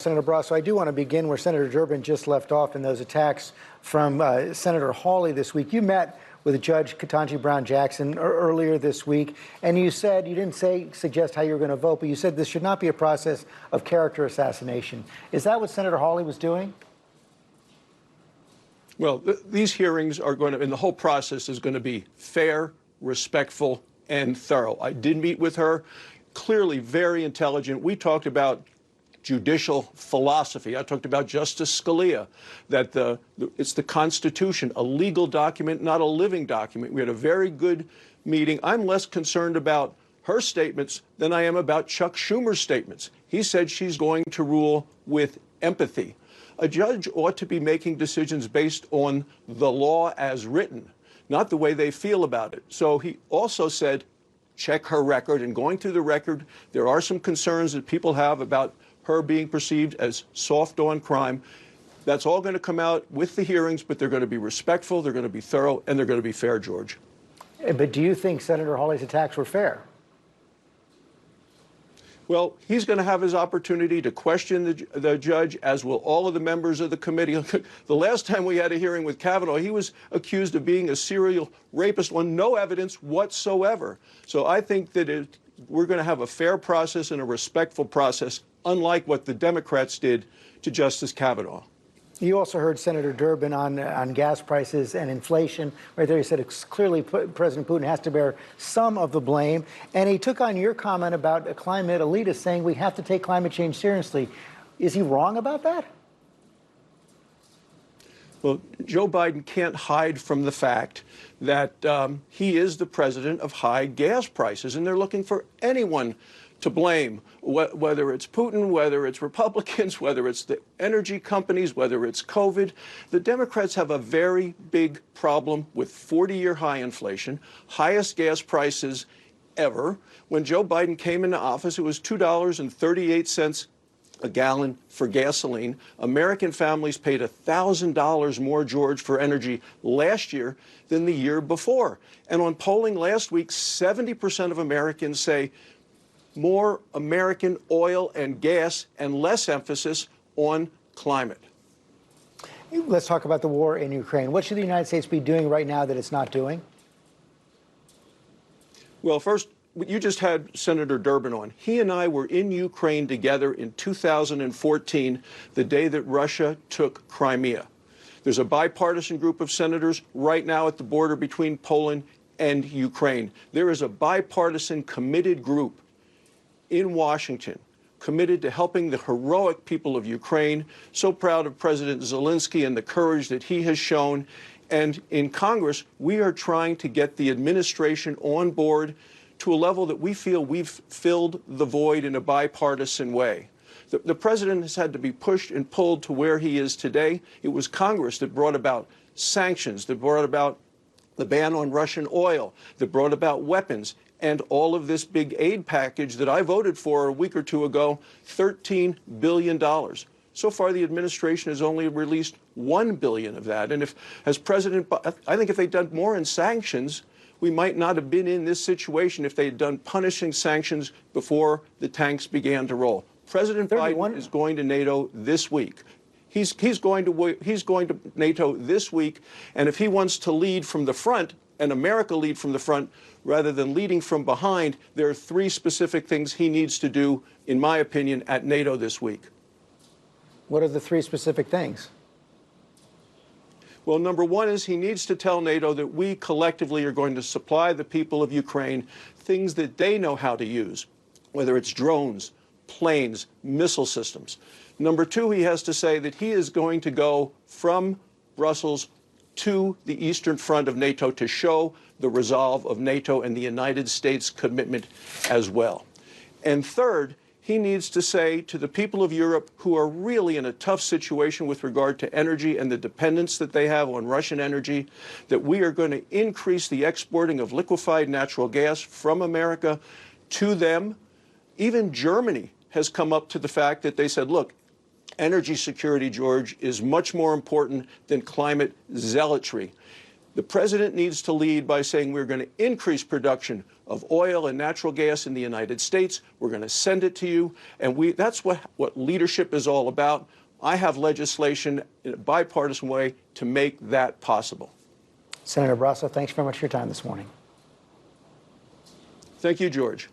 Senator Barrasso, I do want to begin where Senator Durbin just left off in those attacks from Senator Hawley this week. You met with Judge Ketanji Brown Jackson earlier this week, and you said, you didn't suggest how you were going to vote, but you said this should not be a process of character assassination. Is that what Senator Hawley was doing? Well, these hearings are going to, and the whole process is going to be fair, respectful, and thorough. I did meet with her, clearly very intelligent. We talked about judicial philosophy. I talked about Justice Scalia, that it's the Constitution, a legal document, not a living document. We had a very good meeting. I'm less concerned about her statements than I am about Chuck Schumer's statements. He said she's going to rule with empathy. A judge ought to be making decisions based on the law as written, not the way they feel about it. So he also said, check her record. And going through the record, there are some concerns that people have about her being perceived as soft on crime. That's all going to come out with the hearings, but they're going to be respectful, they're going to be thorough, and they're going to be fair, George. But do you think Senator Hawley's attacks were fair? Well, he's going to have his opportunity to question the judge, as will all of the members of the committee. The last time we had a hearing with Kavanaugh, he was accused of being a serial rapist on no evidence whatsoever. So I think that we're going to have a fair process and a respectful process, unlike what the Democrats did to Justice Kavanaugh. You also heard Senator Durbin on gas prices and inflation. Right there, he said it's clearly President Putin has to bear some of the blame. And he took on your comment about a climate elitist, saying we have to take climate change seriously. Is he wrong about that? Well, Joe Biden can't hide from the fact that he is the president of high gas prices, and they're looking for anyone to blame, whether it's Putin, whether it's Republicans, whether it's the energy companies, whether it's COVID. The Democrats have a very big problem with 40-year high inflation, highest gas prices ever. When Joe Biden came into office, it was $2.38 a gallon for gasoline. American families paid $1,000 more, George, for energy last year than the year before. And on polling last week, 70% of Americans say more American oil and gas and less emphasis on climate. Let's talk about the war in Ukraine. What should the United States be doing right now that it's not doing? Well, first, you just had Senator Durbin on. He and I were in Ukraine together in 2014, the day that Russia took Crimea. There's a bipartisan group of senators right now at the border between Poland and Ukraine. There is a bipartisan committed group in Washington committed to helping the heroic people of Ukraine. So proud of President Zelensky and the courage that he has shown. And in Congress, we are trying to get the administration on board to a level that we feel we've filled the void in a bipartisan way. The president has had to be pushed and pulled to where he is today. It was Congress that brought about sanctions, that brought about the ban on Russian oil, that brought about weapons, and all of this big aid package that I voted for a week or two ago, $13 billion. So far, the administration has only released $1 billion of that. And I think if they'd done more in sanctions, we might not have been in this situation if they had done punishing sanctions before the tanks began to roll. President Biden is going to NATO this week. He's going to NATO this week, and if he wants to lead from the front, and America lead from the front, rather than leading from behind, there are three specific things he needs to do, in my opinion, at NATO this week. What are the three specific things? Well, number one is he needs to tell NATO that we collectively are going to supply the people of Ukraine things that they know how to use, whether it's drones, planes, missile systems. Number two, he has to say that he is going to go from Brussels to the Eastern Front of NATO to show the resolve of NATO and the United States commitment as well. And third, he needs to say to the people of Europe who are really in a tough situation with regard to energy and the dependence that they have on Russian energy, that we are going to increase the exporting of liquefied natural gas from America to them. Even Germany has come up to the fact that they said, look, energy security, George, is much more important than climate zealotry. The president needs to lead by saying we're going to increase production of oil and natural gas in the United States. We're going to send it to you. And that's what leadership is all about. I have legislation in a bipartisan way to make that possible. Senator Barrasso, thanks very much for your time this morning. Thank you, George.